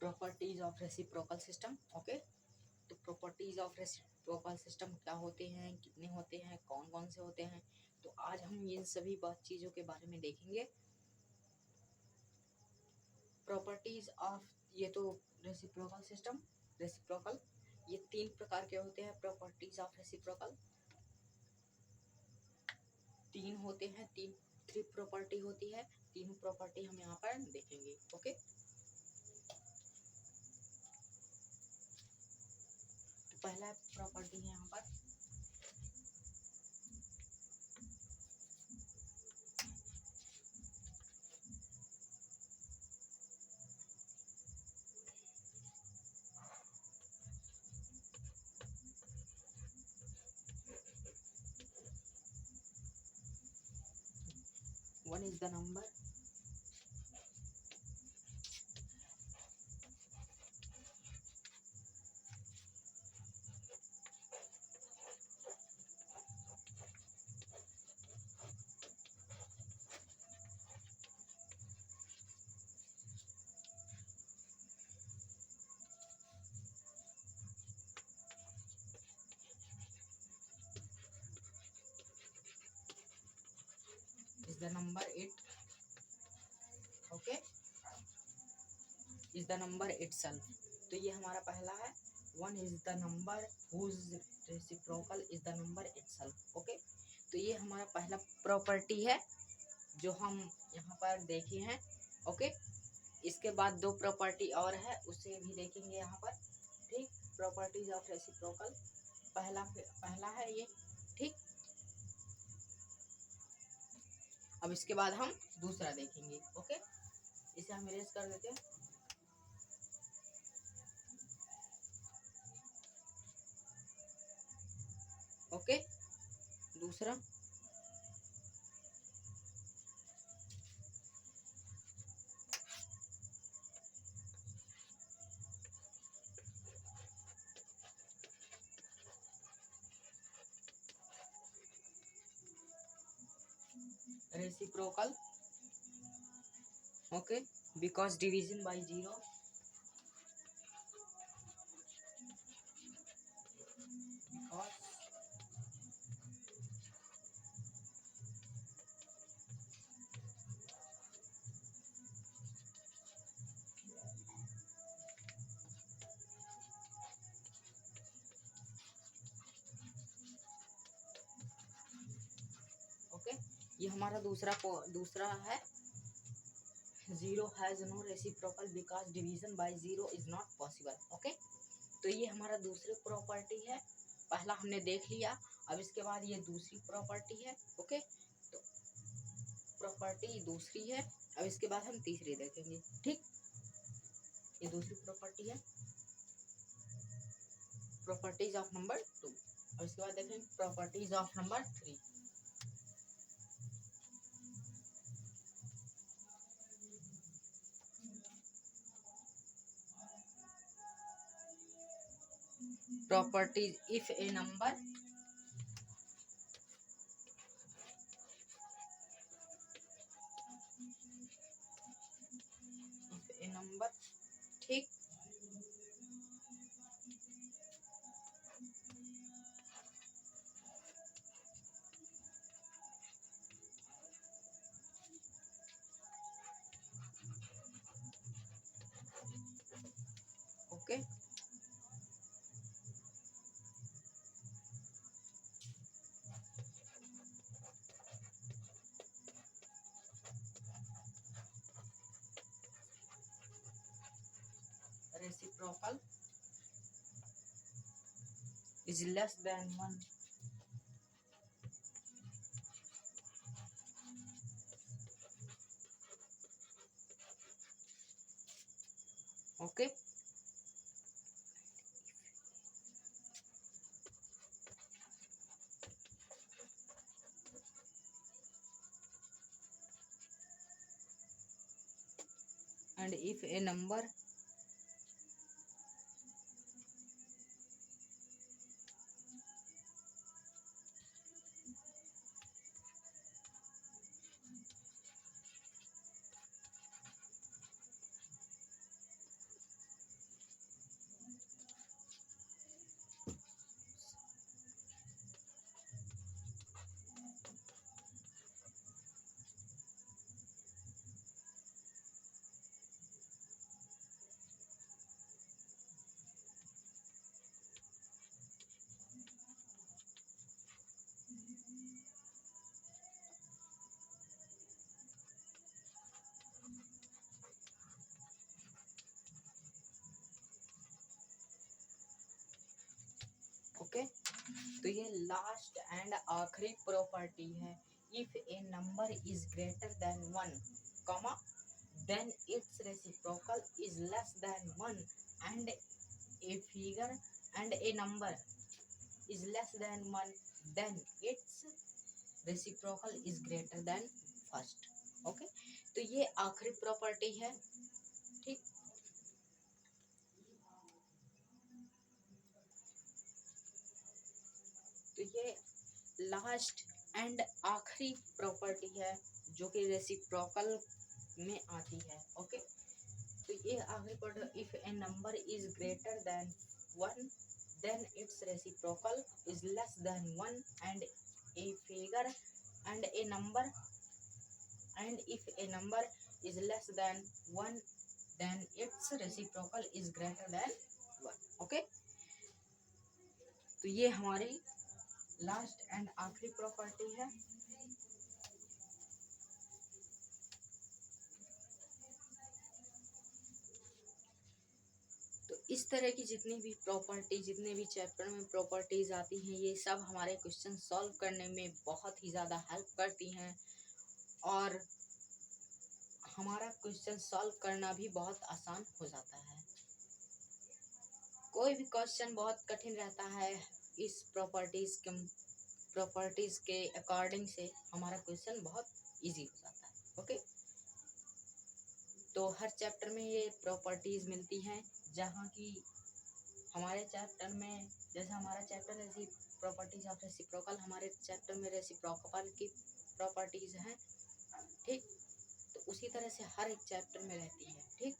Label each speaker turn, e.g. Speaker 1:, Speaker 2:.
Speaker 1: Properties of reciprocal system. Okay, तो properties of reciprocal system क्या होते हैं, कितने होते हैं, कौन कौन से होते हैं, तो आज हम इन सभी बात चीज़ों के बारे में देखेंगे। प्रॉपर्टीज ऑफ, ये तो रेसिप्रोकल सिस्टम, रेसिप्रोकल ये तीन प्रकार के होते हैं। प्रॉपर्टीज ऑफ रेसिप्रोकल तीन होते हैं, थ्री प्रॉपर्टी होती है। तीनों प्रॉपर्टी हम यहाँ पर देखेंगे। ओके, तो पहला प्रॉपर्टी है यहाँ पर one is the number is the number 8. Okay, is the number itself। तो ये हमारा पहला है, one is the number whose reciprocal is the number itself। Okay, तो ये हमारा पहला प्रॉपर्टी है जो हम यहाँ पर देखे हैं। ओके, इसके बाद दो प्रॉपर्टी और है, उसे भी देखेंगे यहाँ पर। ठीक, प्रॉपर्टीज ऑफ रेसिप्रोकल पहला है ये। ठीक, अब इसके बाद हम दूसरा देखेंगे। ओके, इसे हम इरेज कर देते हैं। ओके, दूसरा reciprocal. Okay, because division by zero, okay, ये हमारा दूसरा है। Zero has no reciprocal because division by zero is not possible. Okay, तो ये हमारा दूसरी प्रॉपर्टी है। पहला हमने देख लिया, अब इसके बाद ये दूसरी प्रॉपर्टी है। ओके, तो प्रॉपर्टी दूसरी है, अब इसके बाद हम तीसरी देखेंगे। ठीक, ये दूसरी प्रॉपर्टी है, प्रॉपर्टीज ऑफ नंबर 2। अब इसके बाद देखेंगे properties of number 3। properties if a number ठीक, okay, reciprocal is less than 1। Okay, and if a number तो ये लास्ट एंड आखिरी प्रॉपर्टी है। If a number is greater than 1 comma then its reciprocal is less than 1 and a figure and a number is less than 1 then its reciprocal is greater than first. Okay, तो ये आखिरी property है। ठीक, तो ये last and आखिरी property है जो कि रेसिप्रोकल में आती है। ओके, तो ये आखिरी property, if a number is greater than 1 then its reciprocal is less than 1 and a figure and a number and if a number is less than 1 then its reciprocal is greater than 1। Okay, तो ये हमारी last and आखिरी property है। तो इस तरह की जितनी भी प्रॉपर्टी, जितने भी चैप्टर में प्रॉपर्टीज आती हैं, ये सब हमारे क्वेश्चन सॉल्व करने में बहुत ही ज़्यादा हेल्प करती हैं और हमारा क्वेश्चन सॉल्व करना भी बहुत आसान हो जाता है। कोई भी क्वेश्चन बहुत कठिन रहता है, इस प्रॉपर्टीज के अकॉर्डिंग से हमारा क्वेश्चन बहुत इजी हो जाता है। ओके, तो हर चैप्टर में ये प्रॉपर्टीज मिलती हैं, जहाँ की हमारे चैप्टर में, जैसे हमारा चैप्टर है प्रॉपर्टीज ऑफ रेसिप्रोकल, हमारे चैप्टर में रेसिप्रोकल की प्रॉपर्टीज हैं। ठीक, तो उसी तरह से हर एक चैप्टर में रहती है। ठीक।